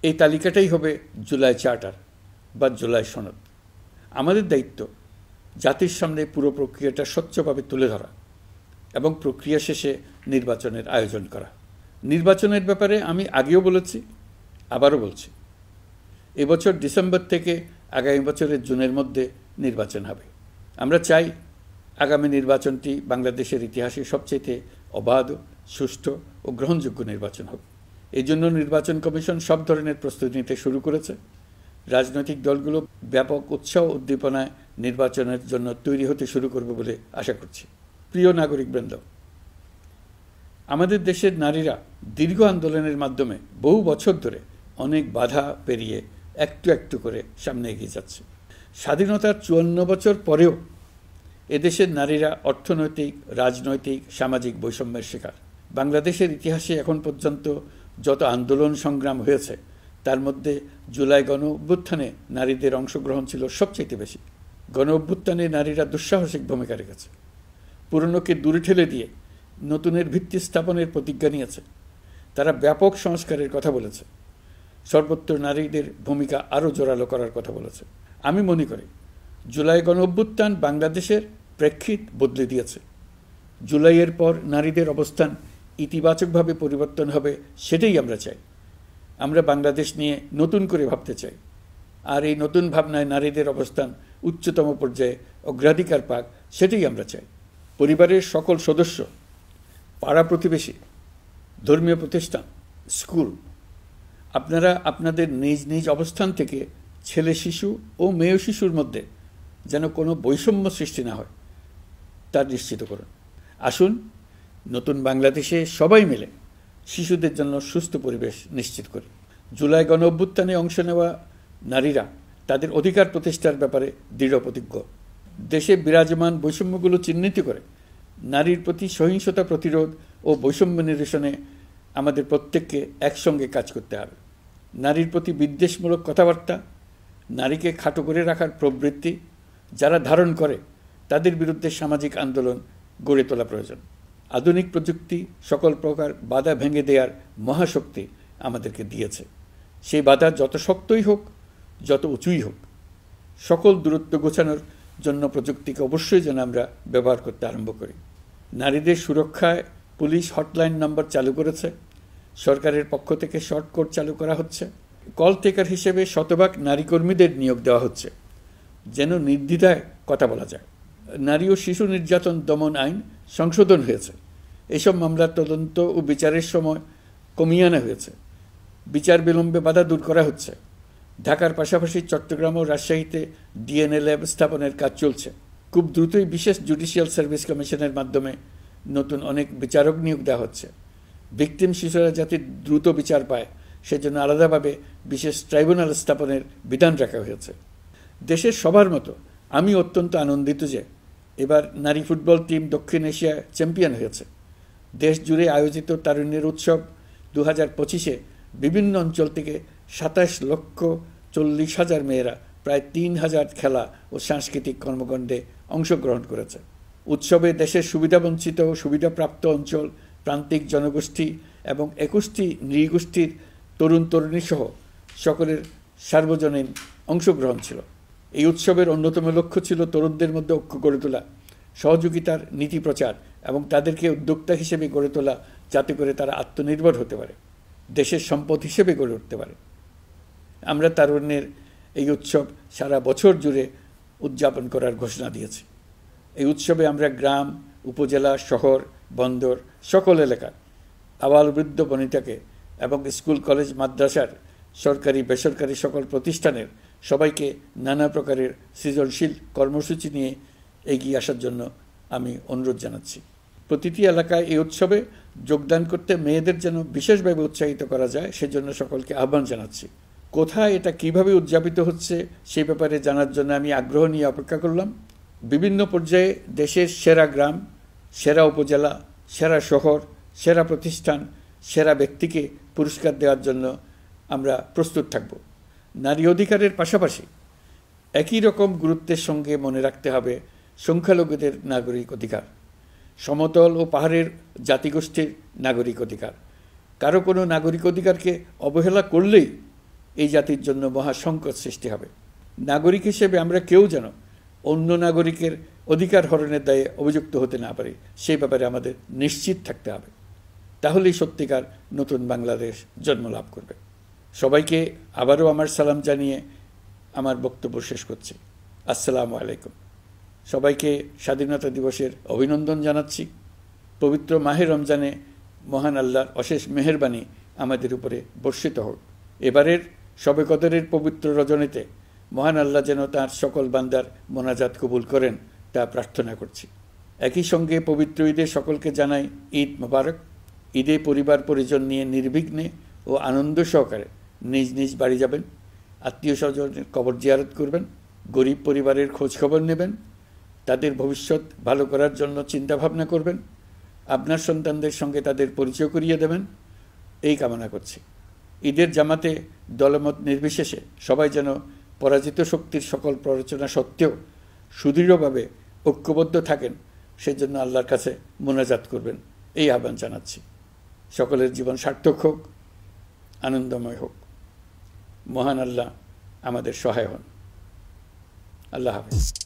এই তালিকাটাই হবে জুলাই চার্টার বা জুলাই সনদ। আমাদের দায়িত্ব জাতির সামনে পুরো প্রক্রিয়াটা স্বচ্ছভাবে তুলে ধরা এবং প্রক্রিয়া শেষে নির্বাচনের আয়োজন করা। নির্বাচনের ব্যাপারে আমি আগেও বলেছি, আবারও বলছি, এবছর ডিসেম্বর থেকে আগামী বছরের জুনের মধ্যে নির্বাচন হবে। আমরা চাই আগামী নির্বাচনটি বাংলাদেশের ইতিহাসে সবচেয়ে অবাধ, সুষ্ঠু ও গ্রহণযোগ্য নির্বাচন হবে। এই জন্য নির্বাচন কমিশন সব ধরনের প্রস্তুতি নিতে শুরু করেছে। রাজনৈতিক দলগুলো ব্যাপক উৎসাহ উদ্দীপনায় নির্বাচনের জন্য তৈরি হতে শুরু করবে বলে আশা করছি। প্রিয় নাগরিকবৃন্দ, আমাদের দেশের নারীরা দীর্ঘ আন্দোলনের মাধ্যমে বহু বছর ধরে অনেক বাধা পেরিয়ে একটু একটু করে সামনে এগিয়ে যাচ্ছে। স্বাধীনতার 54 বছর পরেও এদেশের নারীরা অর্থনৈতিক, রাজনৈতিক, সামাজিক বৈষম্যের শিকার। বাংলাদেশের ইতিহাসে এখন পর্যন্ত যত আন্দোলন সংগ্রাম হয়েছে তার মধ্যে জুলাই গণ অভ্যুত্থানে নারীদের অংশগ্রহণ ছিল সবচেয়ে বেশি। গণ অভ্যুত্থানে নারীরা দুঃসাহসিক ভূমিকা রেখেছে। পুরনোকে দূরে ঠেলে দিয়ে নতুনের ভিত্তি স্থাপনের প্রতিজ্ঞা নিয়েছে। তারা ব্যাপক সংস্কারের কথা বলেছে। সর্বত্র নারীদের ভূমিকা আরও জোরালো করার কথা বলেছে। আমি মনে করি জুলাই গণ অভ্যুত্থান বাংলাদেশের প্রেক্ষিত বদলে দিয়েছে। জুলাইয়ের পর নারীদের অবস্থান ইতিবাচকভাবে পরিবর্তন হবে, সেটাই আমরা চাই। আমরা বাংলাদেশ নিয়ে নতুন করে ভাবতে চাই। আর এই নতুন ভাবনায় নারীদের অবস্থান উচ্চতম পর্যায়ে অগ্রাধিকার পাক, সেটাই আমরা চাই। পরিবারের সকল সদস্য, পাড়া প্রতিবেশী, ধর্মীয় প্রতিষ্ঠান, স্কুল, আপনারা আপনাদের নিজ নিজ অবস্থান থেকে ছেলে শিশু ও মেয়ে শিশুর মধ্যে যেন কোনো বৈষম্য সৃষ্টি না হয় তা নিশ্চিত করুন। আসুন নতুন বাংলাদেশে সবাই মিলে শিশুদের জন্য সুস্থ পরিবেশ নিশ্চিত করি। জুলাই গণ অভ্যুত্থানে অংশ নেওয়া নারীরা তাদের অধিকার প্রতিষ্ঠার ব্যাপারে দৃঢ় প্রতিজ্ঞ। দেশে বিরাজমান বৈষম্যগুলো চিহ্নিত করে নারীর প্রতি সহিংসতা প্রতিরোধ ও বৈষম্য নিরসনে আমাদের প্রত্যেককে একসঙ্গে কাজ করতে হবে। নারীর প্রতি বিদ্বেষমূলক কথাবার্তা, নারীকে খাটো করে রাখার প্রবৃত্তি যারা ধারণ করে তাদের বিরুদ্ধে সামাজিক আন্দোলন গড়ে তোলা প্রয়োজন। আধুনিক প্রযুক্তি সকল প্রকার বাধা ভেঙে দেওয়ার মহাশক্তি আমাদেরকে দিয়েছে। সেই বাধা যত শক্তই হোক, যত উঁচুই হোক, সকল দূরত্ব গোছানোর জন্য প্রযুক্তিকে অবশ্যই যেন আমরা ব্যবহার করতে আরম্ভ করি। নারীদের সুরক্ষায় পুলিশ হটলাইন নম্বর চালু করেছে। সরকারের পক্ষ থেকে শর্ট কোড চালু করা হচ্ছে। কল টেকার হিসেবে শতভাগ নারী কর্মীদের নিয়োগ দেওয়া হচ্ছে, যেন নির্দ্বিধায় কথা বলা যায়। নারী ও শিশু নির্যাতন দমন আইন সংশোধন হয়েছে। এসব মামলার তদন্ত ও বিচারের সময় কমিয়ে আনা হয়েছে। বিচার বিলম্বে বাধা দূর করা হচ্ছে। ঢাকার পাশাপাশি চট্টগ্রাম ও রাজশাহীতে ডিএনএ ল্যাব স্থাপনের কাজ চলছে। খুব দ্রুতই বিশেষ জুডিশিয়াল সার্ভিস কমিশনের মাধ্যমে নতুন অনেক বিচারক নিয়োগ দেওয়া হচ্ছে। ভিকটিম শিশুরা যাতে দ্রুত বিচার পায় সেজন্য আলাদাভাবে বিশেষ ট্রাইব্যুনাল স্থাপনের বিধান রাখা হয়েছে। দেশের সবার মতো আমি অত্যন্ত আনন্দিত যে এবার নারী ফুটবল টিম দক্ষিণ এশিয়া চ্যাম্পিয়ন হয়েছে। দেশ জুড়ে আয়োজিত তারুণ্যের উৎসব 2025-এ বিভিন্ন অঞ্চল থেকে 27,40,000 মেয়েরা প্রায় 3,000 খেলা ও সাংস্কৃতিক কর্মকাণ্ডে অংশগ্রহণ করেছে। উৎসবে দেশের সুবিধাবঞ্চিত ও সুবিধাপ্রাপ্ত অঞ্চল, প্রান্তিক জনগোষ্ঠী এবং 21টি নৃগোষ্ঠীর তরুণ তরুণী সহ সকলের সার্বজনীন অংশগ্রহণ ছিল। এই উৎসবের অন্যতম লক্ষ্য ছিল তরুণদের মধ্যে ঐক্য গড়ে তোলা, সহযোগিতার নীতি প্রচার এবং তাদেরকে উদ্যোক্তা হিসেবে গড়ে তোলা, যাতে করে তারা আত্মনির্ভর হতে পারে, দেশের সম্পদ হিসেবে গড়ে উঠতে পারে। আমরা তারুণ্যের এই উৎসব সারা বছর জুড়ে উদযাপন করার ঘোষণা দিয়েছি। এই উৎসবে আমরা গ্রাম, উপজেলা, শহর, বন্দর সকল এলাকার আবাল বৃদ্ধ বনিতাকে এবং স্কুল, কলেজ, মাদ্রাসার সরকারি বেসরকারি সকল প্রতিষ্ঠানের সবাইকে নানা প্রকারের সৃজনশীল কর্মসূচি নিয়ে এগিয়ে আসার জন্য আমি অনুরোধ জানাচ্ছি। প্রতিটি এলাকায় এই উৎসবে যোগদান করতে মেয়েদের যেন বিশেষভাবে উৎসাহিত করা যায় সেজন্য সকলকে আহ্বান জানাচ্ছি। কোথায় এটা কিভাবে উদযাপিত হচ্ছে সেই ব্যাপারে জানার জন্য আমি আগ্রহ নিয়ে অপেক্ষা করলাম। বিভিন্ন পর্যায়ে দেশের সেরা গ্রাম, সেরা উপজেলা, সেরা শহর, সেরা প্রতিষ্ঠান, সেরা ব্যক্তিকে পুরস্কার দেওয়ার জন্য আমরা প্রস্তুত থাকব। নারী অধিকারের পাশাপাশি একই রকম গুরুত্বের সঙ্গে মনে রাখতে হবে সংখ্যালঘুদের নাগরিক অধিকার, সমতল ও পাহাড়ের জাতিগোষ্ঠীর নাগরিক অধিকার। কারো কোনো নাগরিক অধিকারকে অবহেলা করলেই এই জাতির জন্য মহা সংকট সৃষ্টি হবে। নাগরিক হিসেবে আমরা কেউ যেন অন্য নাগরিকের অধিকার হরণের দায়ে অভিযুক্ত হতে না পারি, সেই ব্যাপারে আমাদের নিশ্চিত থাকতে হবে। তাহলেই সত্যিকার নতুন বাংলাদেশ জন্ম লাভ করবে। সবাইকে আবারও আমার সালাম জানিয়ে আমার বক্তব্য শেষ করছি। আসসালামু আলাইকুম। সবাইকে স্বাধীনতা দিবসের অভিনন্দন জানাচ্ছি। পবিত্র মাহে রমজানে মহান আল্লাহর অশেষ মেহেরবানি আমাদের উপরে বর্ষিত হোক। এবারের শবে কদরের পবিত্র রজনীতে মহান আল্লাহ যেন তাঁর সকল বান্দার মোনাজাত কবুল করেন তা প্রার্থনা করছি। একই সঙ্গে পবিত্র ঈদে সকলকে জানাই ঈদ মোবারক। ঈদে পরিবার পরিজন নিয়ে নির্বিঘ্নে ও আনন্দ সহকারে নিজ নিজ বাড়ি যাবেন, আত্মীয় স্বজনের কবর জিয়ারত করবেন, গরিব পরিবারের খোঁজ খবর নেবেন, তাদের ভবিষ্যৎ ভালো করার জন্য চিন্তাভাবনা করবেন, আপনার সন্তানদের সঙ্গে তাদের পরিচয় করিয়ে দেবেন, এই কামনা করছি। ঈদের জামাতে দলমত নির্বিশেষে সবাই যেন পরাজিত শক্তির সকল প্ররোচনা সত্ত্বেও সুদৃঢ়ভাবে ঐক্যবদ্ধ থাকেন, সেজন্য আল্লাহর কাছে মোনাজাত করবেন, এই আহ্বান জানাচ্ছি। সকলের জীবন সার্থক হোক, আনন্দময় হোক। মহান আল্লাহ আমাদের সহায় হন। আল্লাহ হাফেজ।